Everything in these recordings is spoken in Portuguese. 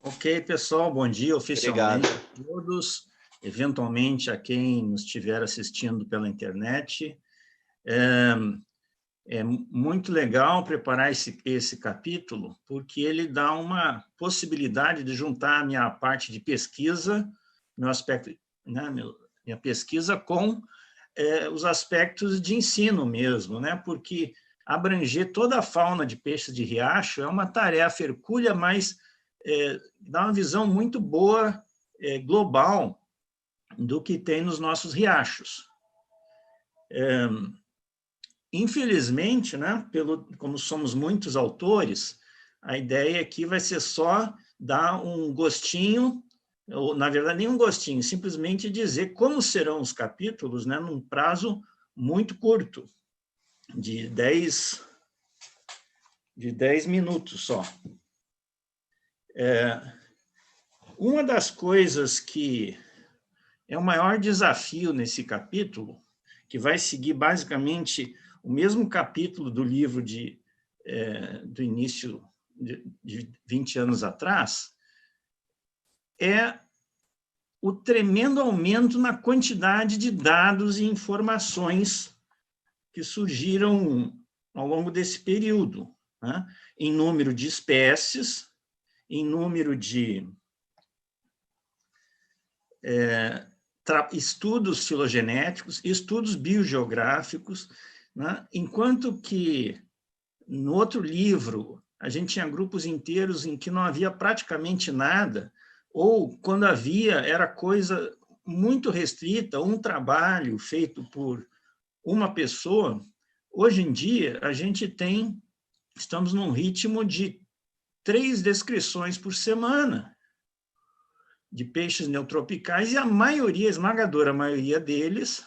Ok, pessoal, bom dia Obrigado. oficialmente a todos, eventualmente a quem nos estiver assistindo pela internet. É muito legal preparar esse capítulo, porque ele dá uma possibilidade de juntar a minha parte de pesquisa, meu aspecto, né, minha pesquisa com os aspectos de ensino mesmo, né, porque abranger toda a fauna de peixes de riacho é uma tarefa hercúlea, mas dá uma visão muito boa, global, do que tem nos nossos riachos. Infelizmente, né, como somos muitos autores, a ideia aqui vai ser só dar um gostinho, ou, na verdade, nem um gostinho, simplesmente dizer como serão os capítulos, né, num prazo muito curto, de 10 minutos só. Uma das coisas que é o maior desafio nesse capítulo, que vai seguir basicamente o mesmo capítulo do livro do início de 20 anos atrás, é o tremendo aumento na quantidade de dados e informações que surgiram ao longo desse período, né? Em número de espécies, em número de estudos filogenéticos, estudos biogeográficos, né? Enquanto que no outro livro a gente tinha grupos inteiros em que não havia praticamente nada, ou quando havia era coisa muito restrita, um trabalho feito por uma pessoa. Hoje em dia estamos num ritmo de 3 descrições por semana de peixes neotropicais, e a maioria, a esmagadora maioria deles,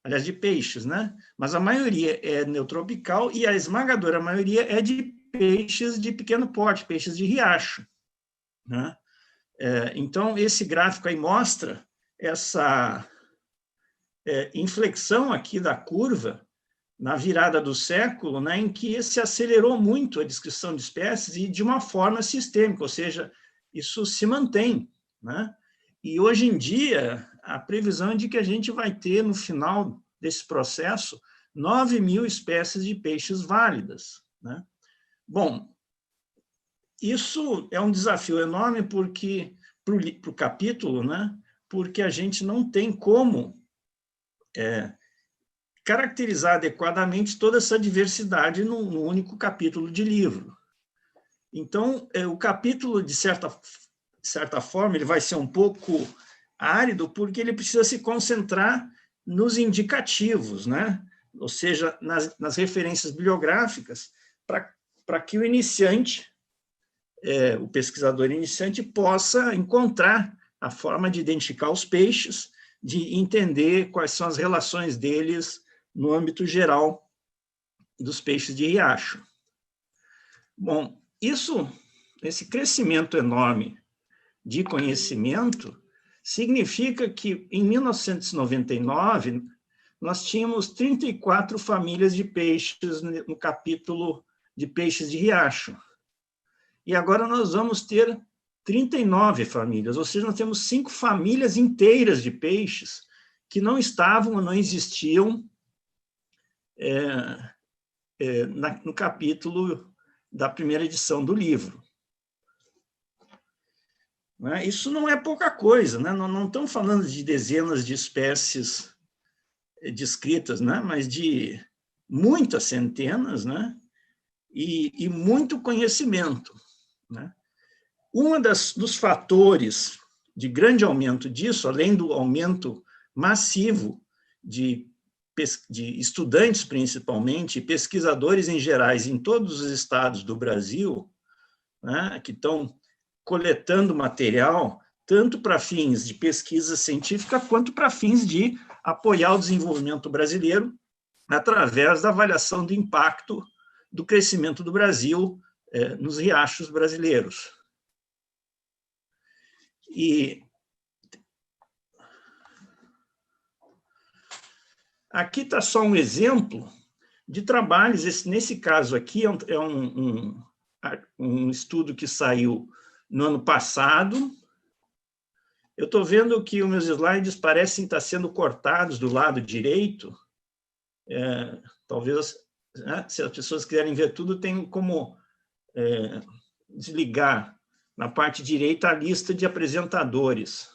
aliás, de peixes, né? Mas a maioria é neotropical e a esmagadora maioria é de peixes de pequeno porte, peixes de riacho, né? Então, esse gráfico aí mostra essa inflexão aqui da curva na virada do século, né, em que se acelerou muito a descrição de espécies e de uma forma sistêmica, ou seja, isso se mantém, né? E hoje em dia, a previsão é de que a gente vai ter, no final desse processo, 9.000 espécies de peixes válidas, né? Bom, isso é um desafio enorme porque para o capítulo, né? Porque a gente não tem como caracterizar adequadamente toda essa diversidade num único capítulo de livro. Então, o capítulo, de certa forma, ele vai ser um pouco árido, porque ele precisa se concentrar nos indicativos, né? Ou seja, nas referências bibliográficas, para que o iniciante, o pesquisador iniciante, possa encontrar a forma de identificar os peixes, de entender quais são as relações deles no âmbito geral dos peixes de riacho. Bom, esse crescimento enorme de conhecimento significa que, em 1999, nós tínhamos 34 famílias de peixes no capítulo de peixes de riacho. E agora nós vamos ter 39 famílias, ou seja, nós temos 5 famílias inteiras de peixes que não estavam ou não existiam no capítulo da primeira edição do livro. Isso não é pouca coisa, né? Não estamos falando de dezenas de espécies descritas, né? Mas de muitas centenas, né? E muito conhecimento, né? Dos fatores de grande aumento disso, além do aumento massivo de estudantes, principalmente, pesquisadores em gerais, em todos os estados do Brasil, né, que estão coletando material, tanto para fins de pesquisa científica, quanto para fins de apoiar o desenvolvimento brasileiro através da avaliação do impacto do crescimento do Brasil nos riachos brasileiros. E aqui está só um exemplo de trabalhos. Nesse caso aqui é um estudo que saiu no ano passado. Eu estou vendo que os meus slides parecem estar sendo cortados do lado direito. Talvez, né, se as pessoas quiserem ver tudo, tem como desligar na parte direita a lista de apresentadores.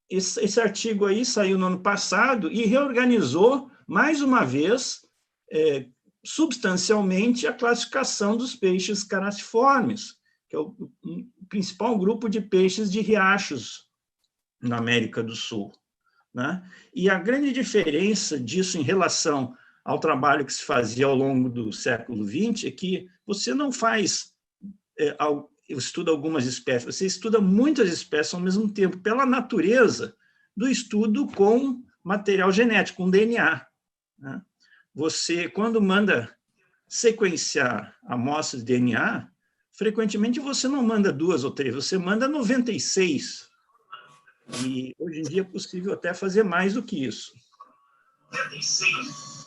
Esse artigo aí saiu no ano passado e reorganizou, mais uma vez, substancialmente, a classificação dos peixes caraciformes, que é o principal grupo de peixes de riachos na América do Sul, né? E a grande diferença disso em relação ao trabalho que se fazia ao longo do século XX é que você não faz, estuda algumas espécies, você estuda muitas espécies ao mesmo tempo, pela natureza do estudo com material genético, com DNA, né? Você, quando manda sequenciar amostras de DNA, frequentemente você não manda 2 ou 3, você manda 96. E hoje em dia é possível até fazer mais do que isso. 96.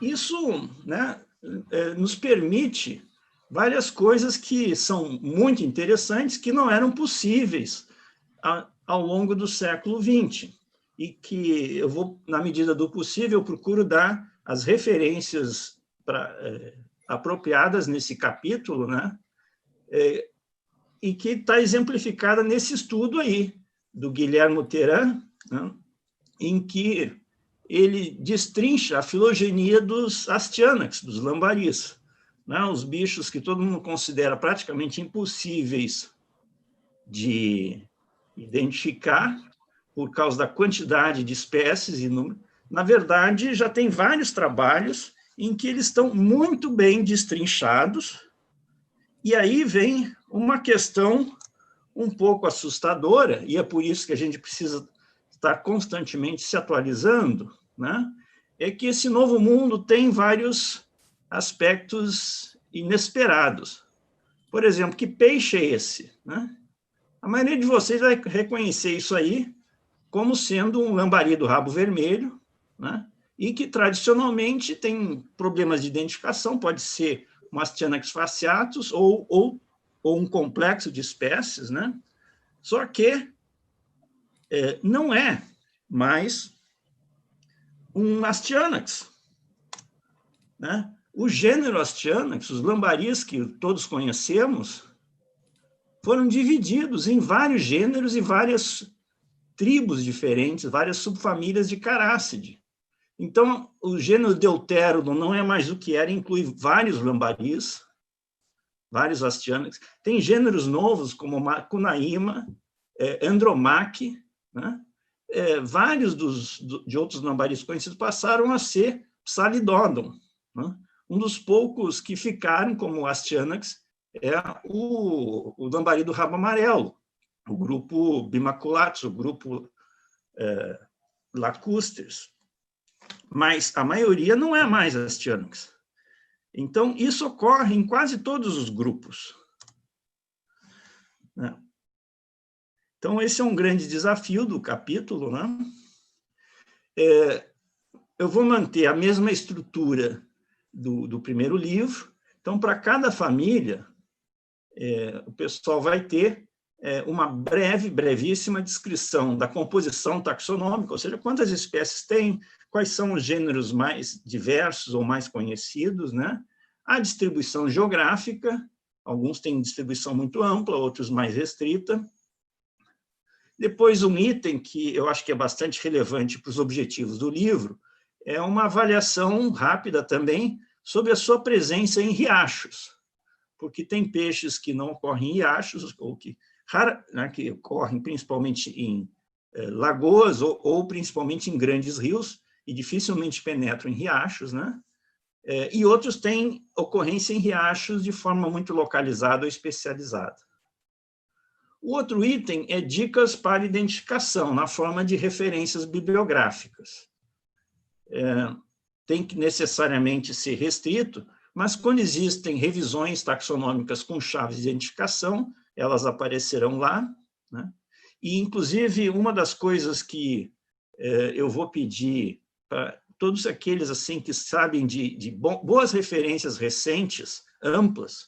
Isso, né, nos permite várias coisas que são muito interessantes, que não eram possíveis ao longo do século XX, e que eu vou, na medida do possível, eu procuro dar as referências apropriadas nesse capítulo, né? E que está exemplificada nesse estudo aí, do Guilherme Teran, né? Em que ele destrincha a filogenia dos astyanax, dos lambaris, né? Os bichos que todo mundo considera praticamente impossíveis de identificar por causa da quantidade de espécies e número. Na verdade, já tem vários trabalhos em que eles estão muito bem destrinchados, e aí vem uma questão um pouco assustadora, e é por isso que a gente precisa estar constantemente se atualizando, né? É que esse novo mundo tem vários aspectos inesperados. Por exemplo, que peixe é esse, né? A maioria de vocês vai reconhecer isso aí como sendo um lambari do rabo vermelho, né? E que tradicionalmente tem problemas de identificação, pode ser um Astyanax fasciatus ou um complexo de espécies, né? Só que não é mais um Astyanax, né? O gênero Astyanax, os lambaris que todos conhecemos, foram divididos em vários gêneros e várias tribos diferentes, várias subfamílias de Carácide. Então, o gênero Deuterodon não é mais o que era, inclui vários lambaris, vários Astyanax. Tem gêneros novos, como Macunaíma, Andromaque, né? Vários de outros lambaris conhecidos passaram a ser Psalidodon, né? Um dos poucos que ficaram como Astyanax é o lambari do rabo amarelo, o grupo Bimaculatus, o grupo Lacustres. Mas a maioria não é mais Astyanax. Então, isso ocorre em quase todos os grupos, né? Então, esse é um grande desafio do capítulo, né? Eu vou manter a mesma estrutura do primeiro livro. Então, para cada família, o pessoal vai ter uma brevíssima descrição da composição taxonômica, ou seja, quantas espécies tem, quais são os gêneros mais diversos ou mais conhecidos, né? A distribuição geográfica, alguns têm distribuição muito ampla, outros mais restrita. Depois, um item que eu acho que é bastante relevante para os objetivos do livro é uma avaliação rápida também sobre a sua presença em riachos, porque tem peixes que não ocorrem em riachos, ou que ocorrem principalmente em lagoas ou principalmente em grandes rios e dificilmente penetram em riachos, né? E outros têm ocorrência em riachos de forma muito localizada ou especializada. O outro item é dicas para identificação, na forma de referências bibliográficas. Tem que necessariamente ser restrito, mas quando existem revisões taxonômicas com chaves de identificação, elas aparecerão lá, né? E, inclusive, uma das coisas que eu vou pedir para todos aqueles assim que sabem de boas referências recentes, amplas,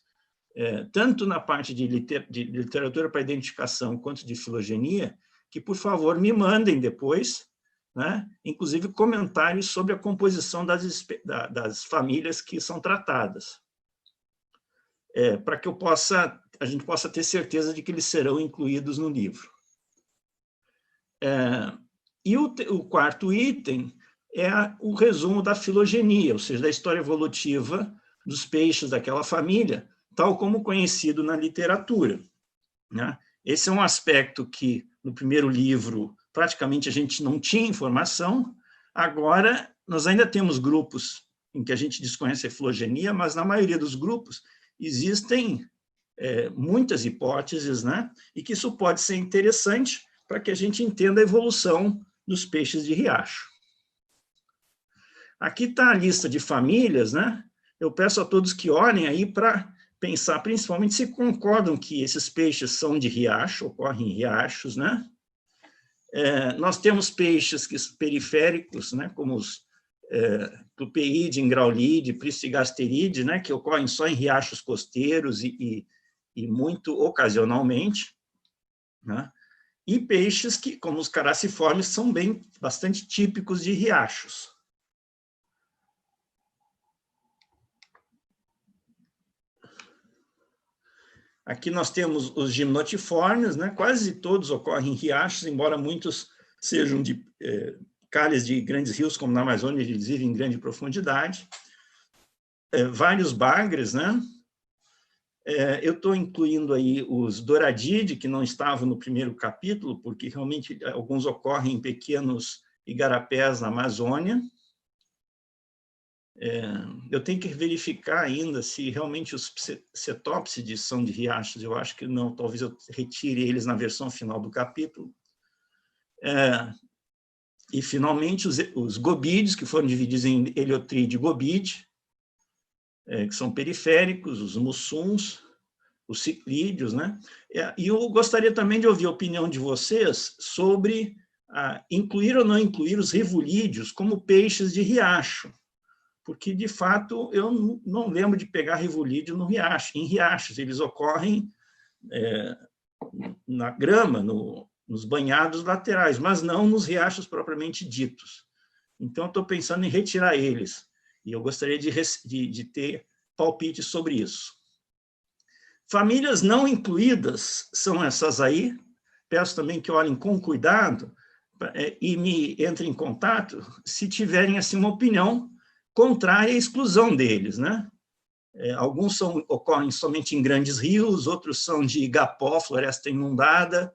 tanto na parte de literatura para identificação quanto de filogenia, que, por favor, me mandem depois, né, inclusive comentários sobre a composição das famílias que são tratadas, para que a gente possa ter certeza de que eles serão incluídos no livro. E o quarto item é o resumo da filogenia, ou seja, da história evolutiva dos peixes daquela família, tal como conhecido na literatura, né? Esse é um aspecto que, no primeiro livro, praticamente a gente não tinha informação. Agora, nós ainda temos grupos em que a gente desconhece a filogenia, mas, na maioria dos grupos, existem muitas hipóteses, né? E que isso pode ser interessante para que a gente entenda a evolução dos peixes de riacho. Aqui está a lista de famílias, né? Eu peço a todos que olhem aí para pensar, principalmente, se concordam que esses peixes são de riacho, ocorrem em riachos, né? Nós temos peixes periféricos, né? Como os Clupeide, Ingraulide, Pristigasteride, né? Que ocorrem só em riachos costeiros e muito ocasionalmente, né? E peixes que, como os caraciformes, são bastante típicos de riachos. Aqui nós temos os gimnotiformes, né? Quase todos ocorrem em riachos, embora muitos sejam de calhas de grandes rios, como na Amazônia, eles vivem em grande profundidade. Vários bagres, né? Eu estou incluindo aí os Doradide, que não estavam no primeiro capítulo, porque realmente alguns ocorrem em pequenos igarapés na Amazônia. Eu tenho que verificar ainda se realmente os cetópsides são de riachos. Eu acho que não, talvez eu retire eles na versão final do capítulo. E, finalmente, os gobídeos, que foram divididos em heliotride e gobide, que são periféricos, os mussuns, os ciclídeos, né? E eu gostaria também de ouvir a opinião de vocês sobre incluir ou não incluir os rivulídeos como peixes de riacho, porque, de fato, eu não lembro de pegar rivulídeo em riachos. Eles ocorrem na grama, nos banhados laterais, mas não nos riachos propriamente ditos. Então, estou pensando em retirar eles, e eu gostaria de ter palpite sobre isso. Famílias não incluídas são essas aí. Peço também que olhem com cuidado e me entrem em contato se tiverem assim, uma opinião contrária à exclusão deles, né? Alguns ocorrem somente em grandes rios, outros são de igapó, floresta inundada,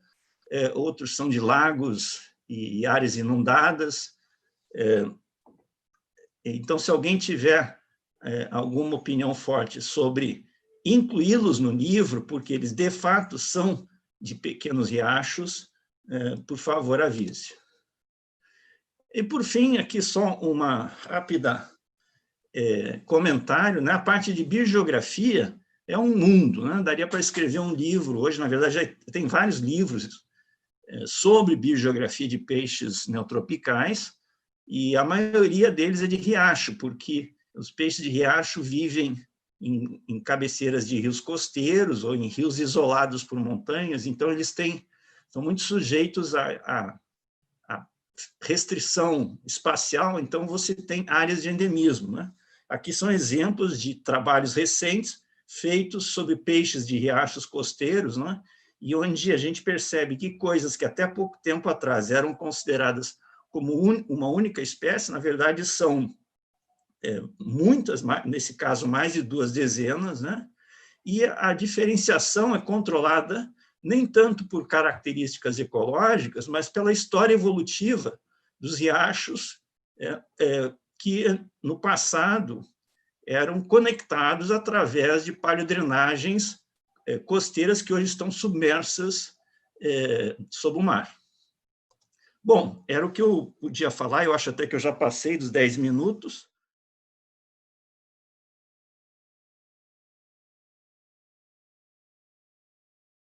outros são de lagos e áreas inundadas. Então, se alguém tiver alguma opinião forte sobre incluí-los no livro, porque eles, de fato, são de pequenos riachos, por favor, avise. E, por fim, aqui só uma rápida comentário, né? A parte de biogeografia é um mundo, né? Daria para escrever um livro. Hoje, na verdade, já tem vários livros sobre biogeografia de peixes neotropicais, e a maioria deles é de riacho, porque os peixes de riacho vivem em cabeceiras de rios costeiros ou em rios isolados por montanhas, então eles são muito sujeitos a restrição espacial, então você tem áreas de endemismo, né? Aqui são exemplos de trabalhos recentes feitos sobre peixes de riachos costeiros, né? E onde a gente percebe que coisas que até pouco tempo atrás eram consideradas como uma única espécie, na verdade são muitas, nesse caso mais de 2 dezenas, né? E a diferenciação é controlada nem tanto por características ecológicas, mas pela história evolutiva dos riachos que, no passado, eram conectados através de paleodrenagens costeiras que hoje estão submersas sob o mar. Bom, era o que eu podia falar, eu acho até que eu já passei dos 10 minutos,